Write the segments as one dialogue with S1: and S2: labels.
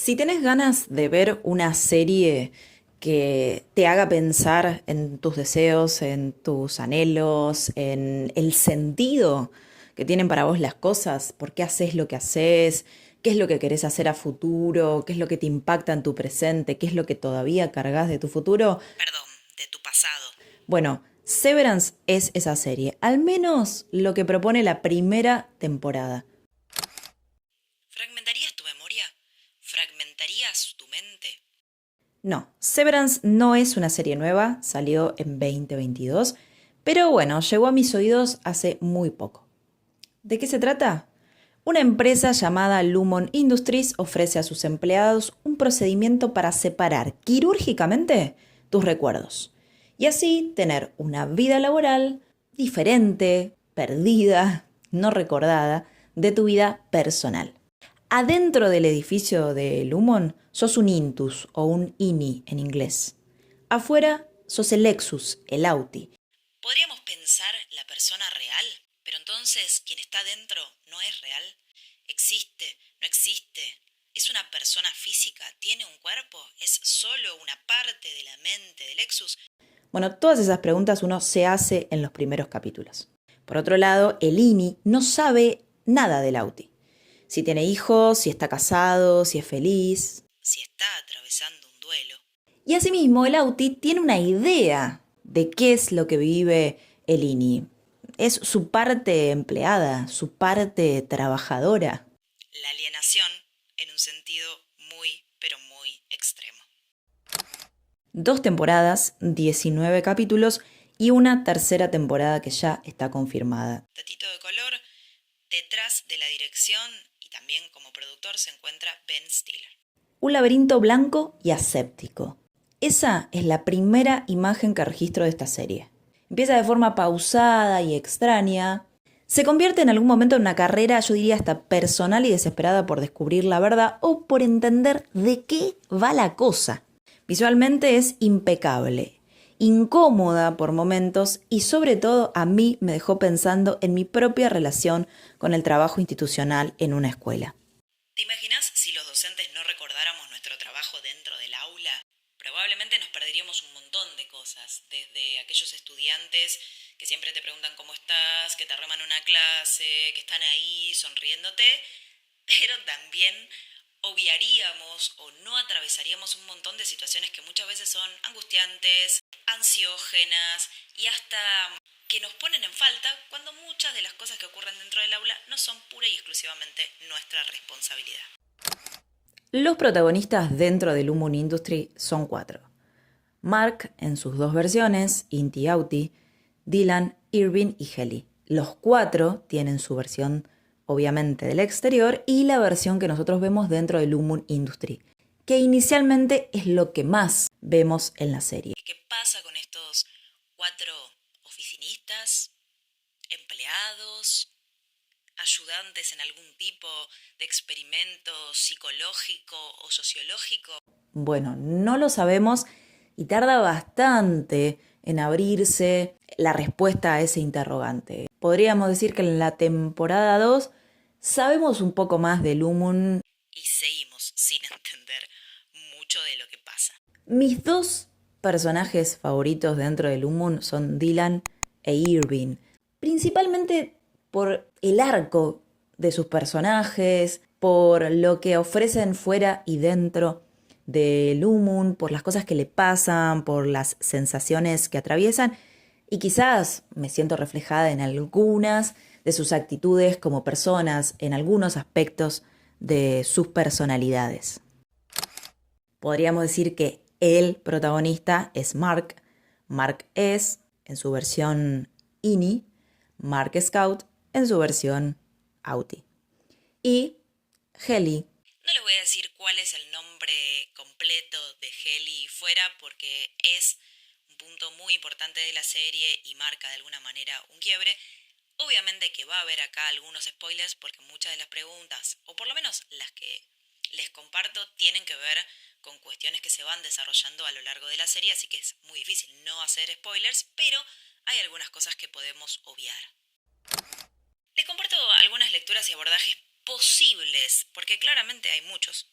S1: Si tenés ganas de ver una serie que te haga pensar en tus deseos, en tus anhelos, en el sentido que tienen para vos las cosas, por qué haces lo que haces, qué es lo que querés hacer a futuro, qué es lo que te impacta en tu presente, qué es lo que todavía cargas de tu futuro,
S2: Perdón, de tu pasado.
S1: bueno, Severance es esa serie, al menos lo que propone la primera temporada.
S2: ¿Fragmentarías tu memoria? ¿Fragmentarías tu mente?
S1: No, Severance no es una serie nueva, salió en 2022, pero bueno, llegó a mis oídos hace muy poco. ¿De qué se trata? Una empresa llamada Lumon Industries ofrece a sus empleados un procedimiento para separar quirúrgicamente tus recuerdos y así tener una vida laboral diferente, perdida, no recordada, de tu vida personal. Adentro del edificio de Lumon sos un Intus o un INI en inglés. Afuera sos el Lexus, el Auti.
S2: Podríamos pensar la persona real, pero entonces quien está dentro no es real. ¿Existe? ¿No existe? ¿Es una persona física? ¿Tiene un cuerpo? ¿Es solo una parte de la mente de Lexus?
S1: Bueno, todas esas preguntas uno se hace en los primeros capítulos. Por otro lado, el INI no sabe nada del Auti. Si tiene hijos, si está casado, si es feliz.
S2: Si está atravesando un duelo.
S1: Y asimismo, el Auti tiene una idea de qué es lo que vive el INI. Es su parte empleada, su parte trabajadora.
S2: La alienación en un sentido muy, pero muy extremo.
S1: 2 temporadas, 19 capítulos y una tercera temporada que ya está confirmada.
S2: Datito de color, detrás de la dirección y también como productor se encuentra Ben Stiller.
S1: Un laberinto blanco y aséptico. Esa es la primera imagen que registro de esta serie. Empieza de forma pausada y extraña. Se convierte en algún momento en una carrera, yo diría hasta personal y desesperada por descubrir la verdad o por entender de qué va la cosa. Visualmente es impecable, incómoda por momentos y sobre todo a mí me dejó pensando en mi propia relación con el trabajo institucional en una escuela.
S2: ¿Te imaginas si los docentes no recordáramos nuestro trabajo dentro del aula? Probablemente nos perderíamos un montón de cosas, desde aquellos estudiantes que siempre te preguntan cómo estás, que te reman una clase, que están ahí sonriéndote, pero también obviaríamos o no atravesaríamos un montón de situaciones que muchas veces son angustiantes, ansiógenas y hasta que nos ponen en falta cuando muchas de las cosas que ocurren dentro del aula no son pura y exclusivamente nuestra responsabilidad.
S1: Los protagonistas dentro de Lumon Industry son 4. Mark en sus 2 versiones, Inti y Auti, Dylan, Irving y Helly. Los 4 tienen su versión obviamente del exterior y la versión que nosotros vemos dentro de Lumon Industry, que inicialmente es lo que más vemos en la serie.
S2: ¿Qué pasa con estos 4 oficinistas, empleados, ayudantes en algún tipo de experimento psicológico o sociológico?
S1: Bueno, no lo sabemos y tarda bastante en abrirse la respuesta a ese interrogante. Podríamos decir que en la temporada 2 sabemos un poco más de Lumon.
S2: Y seguimos sin entender mucho de lo que pasa.
S1: Mis 2 personajes favoritos dentro de Lumon son Dylan e Irving, principalmente por el arco de sus personajes, por lo que ofrecen fuera y dentro de Lumon, por las cosas que le pasan, por las sensaciones que atraviesan y quizás me siento reflejada en algunas de sus actitudes como personas, en algunos aspectos de sus personalidades. Podríamos decir que el protagonista es Mark. Mark es, en su versión INI, Mark Scout, en su versión Auti. Y Helly.
S2: No les voy a decir cuál es el nombre completo de Helly fuera porque es un punto muy importante de la serie y marca de alguna manera un quiebre. Obviamente que va a haber acá algunos spoilers porque muchas de las preguntas, o por lo menos las que les comparto, tienen que ver con cuestiones que se van desarrollando a lo largo de la serie, así que es muy difícil no hacer spoilers, pero hay algunas cosas que podemos obviar. Les comparto algunas lecturas y abordajes posibles, porque claramente hay muchos.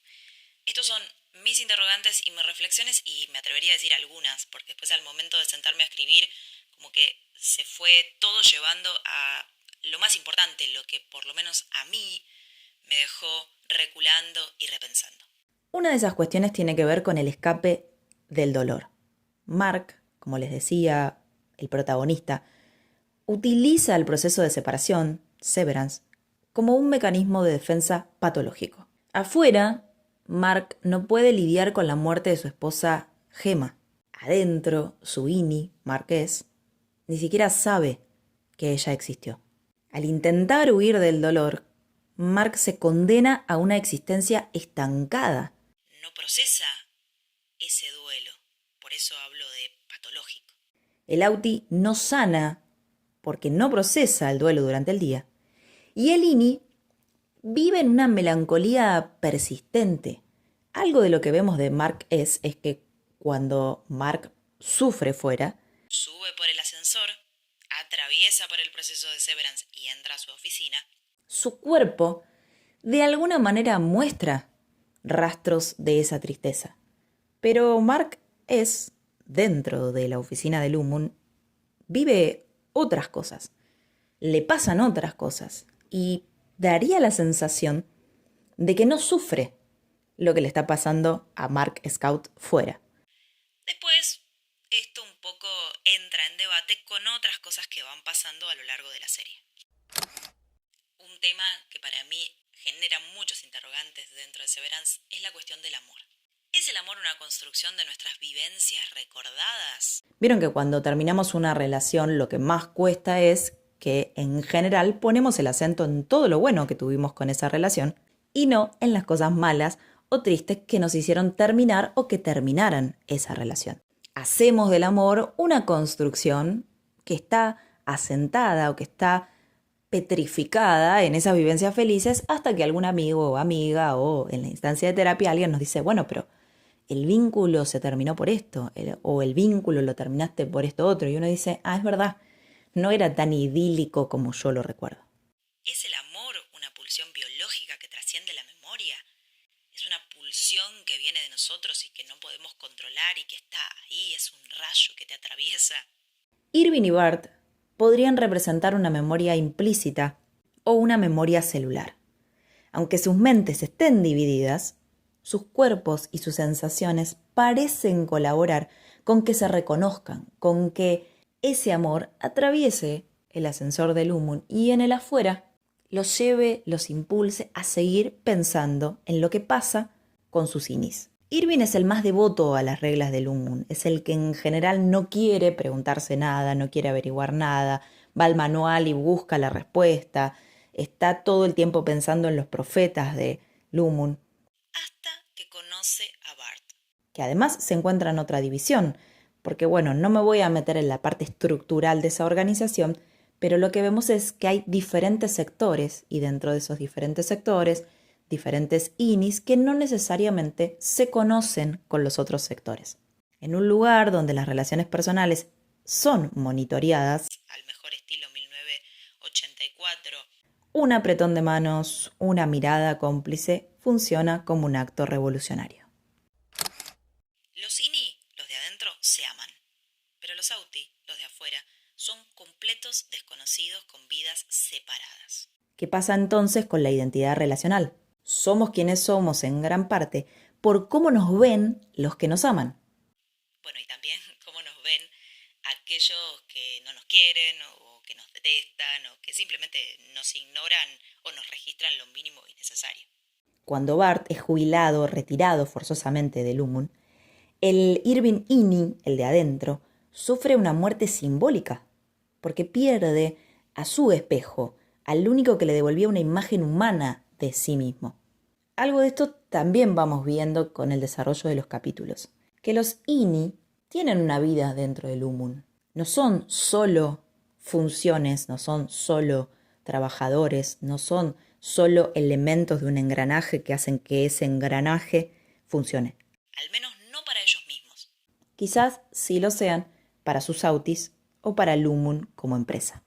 S2: Estos son mis interrogantes y mis reflexiones y me atrevería a decir algunas, porque después al momento de sentarme a escribir, como que se fue todo llevando a lo más importante, lo que por lo menos a mí me dejó reculando y repensando.
S1: Una de esas cuestiones tiene que ver con el escape del dolor. Mark, como les decía, el protagonista, utiliza el proceso de separación, severance, como un mecanismo de defensa patológico. Afuera, Mark no puede lidiar con la muerte de su esposa Gemma. Adentro, su Ini, Marqués, ni siquiera sabe que ella existió. Al intentar huir del dolor, Mark se condena a una existencia estancada.
S2: No procesa ese duelo, por eso hablo de patológico.
S1: El Auti no sana porque no procesa el duelo durante el día. Y el Ini vive en una melancolía persistente. Algo de lo que vemos de Mark es que cuando Mark sufre fuera,
S2: sube por el ascensor, atraviesa por el proceso de severance y entra a su oficina,
S1: su cuerpo de alguna manera muestra rastros de esa tristeza. Pero Mark es, dentro de la oficina de Lumun, vive otras cosas. Le pasan otras cosas. Y daría la sensación de que no sufre lo que le está pasando a Mark Scout fuera.
S2: Después, esto un poco entra en debate con otras cosas que van pasando a lo largo de la serie. Un tema que para mí genera muchos interrogantes dentro de Severance es la cuestión del amor. ¿Es el amor una construcción de nuestras vivencias recordadas?
S1: Vieron que cuando terminamos una relación lo que más cuesta es que en general ponemos el acento en todo lo bueno que tuvimos con esa relación y no en las cosas malas o tristes que nos hicieron terminar o que terminaran esa relación. Hacemos del amor una construcción que está asentada o que está petrificada en esas vivencias felices hasta que algún amigo o amiga o en la instancia de terapia alguien nos dice, bueno, pero el vínculo se terminó por esto o el vínculo lo terminaste por esto otro. Y uno dice, es verdad, no era tan idílico como yo lo recuerdo.
S2: ¿Es el amor una pulsión biológica que trasciende la memoria? ¿Es una pulsión que viene de nosotros y que no podemos controlar y que está ahí, es un rayo que te atraviesa?
S1: Irving y Bart podrían representar una memoria implícita o una memoria celular. Aunque sus mentes estén divididas, sus cuerpos y sus sensaciones parecen colaborar con que se reconozcan, con que ese amor atraviese el ascensor del Lumun y en el afuera los lleve, los impulse a seguir pensando en lo que pasa con sus Inis. Irving es el más devoto a las reglas del Lumun, es el que en general no quiere preguntarse nada, no quiere averiguar nada, va al manual y busca la respuesta, está todo el tiempo pensando en los profetas de Lumun.
S2: Hasta que conoce a Bart.
S1: Que además se encuentra en otra división, porque bueno, no me voy a meter en la parte estructural de esa organización, pero lo que vemos es que hay diferentes sectores y dentro de esos diferentes sectores, diferentes Inis que no necesariamente se conocen con los otros sectores. En un lugar donde las relaciones personales son monitoreadas,
S2: al mejor estilo 1984,
S1: un apretón de manos, una mirada cómplice funciona como un acto revolucionario.
S2: Los Ini, los de adentro, se aman, pero los Auti, los de afuera, son completos desconocidos con vidas separadas.
S1: ¿Qué pasa entonces con la identidad relacional? Somos quienes somos en gran parte por cómo nos ven los que nos aman.
S2: Bueno, y también cómo nos ven aquellos que no nos quieren o que nos detestan o que simplemente nos ignoran o nos registran lo mínimo y necesario.
S1: Cuando Bart es jubilado, retirado forzosamente de Lumun, el Irving Ini, el de adentro, sufre una muerte simbólica, porque pierde a su espejo, al único que le devolvía una imagen humana de sí mismo. Algo de esto también vamos viendo con el desarrollo de los capítulos, que los Ini tienen una vida dentro del Lumun. No son solo funciones, no son solo trabajadores, no son solo elementos de un engranaje que hacen que ese engranaje funcione.
S2: Al menos no para ellos mismos.
S1: Quizás sí lo sean para sus Autis o para Lumun como empresa.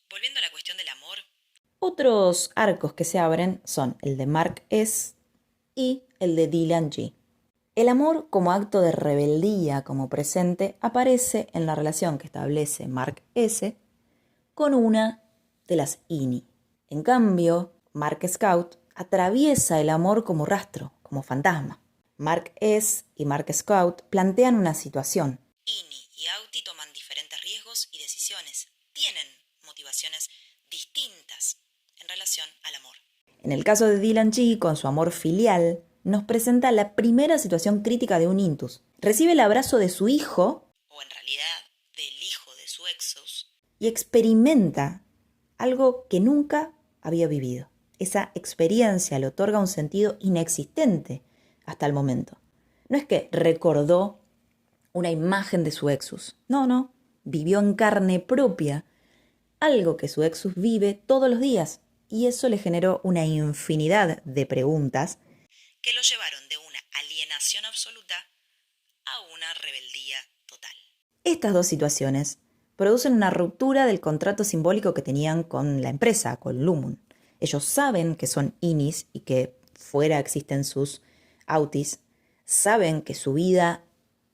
S2: Volviendo a la cuestión del amor.
S1: Otros arcos que se abren son el de Mark S y el de Dylan G. El amor como acto de rebeldía como presente aparece en la relación que establece Mark S. con una de las INI. En cambio, Mark Scout atraviesa el amor como rastro, como fantasma. Mark S. y Mark Scout plantean una situación.
S2: INI y Auti toman diferentes riesgos y decisiones. Tienen motivaciones distintas en relación al amor.
S1: En el caso de Dylan G, con su amor filial, nos presenta la primera situación crítica de un intus. Recibe el abrazo de su hijo,
S2: o en realidad del hijo de su exus,
S1: y experimenta algo que nunca había vivido. Esa experiencia le otorga un sentido inexistente hasta el momento. No es que recordó una imagen de su exus. No. Vivió en carne propia algo que su exus vive todos los días. Y eso le generó una infinidad de preguntas
S2: que lo llevaron de una alienación absoluta a una rebeldía total.
S1: Estas dos situaciones producen una ruptura del contrato simbólico que tenían con la empresa, con Lumun. Ellos saben que son INIs y que fuera existen sus autis, saben que su vida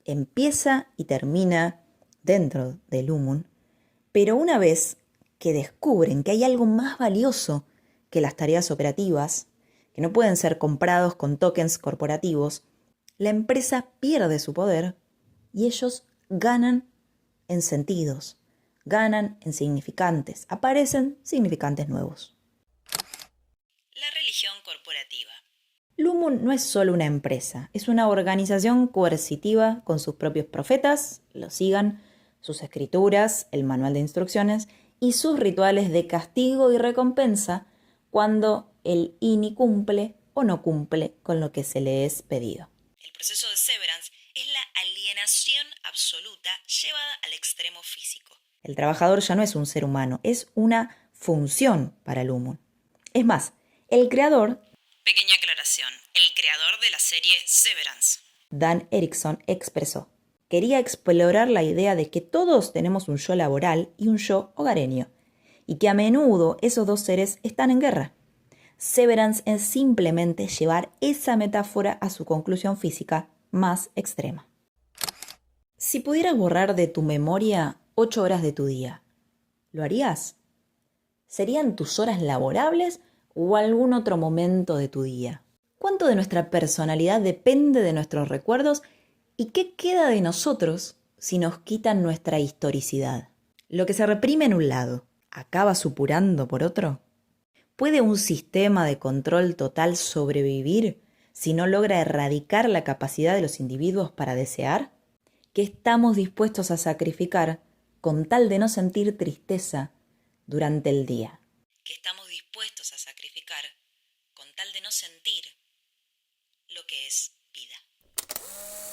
S1: empieza y termina dentro de Lumun, pero una vez que descubren que hay algo más valioso que las tareas operativas, que no pueden ser comprados con tokens corporativos, la empresa pierde su poder y ellos ganan en sentidos, ganan en significantes, aparecen significantes nuevos.
S2: La religión corporativa.
S1: Lumun no es solo una empresa, es una organización coercitiva con sus propios profetas, los sigan, sus escrituras, el manual de instrucciones y sus rituales de castigo y recompensa cuando el INI cumple o no cumple con lo que se le es pedido.
S2: El proceso de severance es la alienación absoluta llevada al extremo físico.
S1: El trabajador ya no es un ser humano, es una función para Lumun. Es más, el creador,
S2: pequeña aclaración, el creador de la serie Severance,
S1: Dan Erickson, expresó: quería explorar la idea de que todos tenemos un yo laboral y un yo hogareño, y que a menudo esos dos seres están en guerra. Severance es simplemente llevar esa metáfora a su conclusión física más extrema. Si pudieras borrar de tu memoria 8 horas de tu día, ¿lo harías? ¿Serían tus horas laborables o algún otro momento de tu día? ¿Cuánto de nuestra personalidad depende de nuestros recuerdos y qué queda de nosotros si nos quitan nuestra historicidad? Lo que se reprime en un lado, ¿acaba supurando por otro? ¿Puede un sistema de control total sobrevivir si no logra erradicar la capacidad de los individuos para desear? ¿Qué estamos dispuestos a sacrificar con tal de no sentir tristeza durante el día?
S2: ¿Qué estamos dispuestos a sacrificar con tal de no sentir lo que es vida?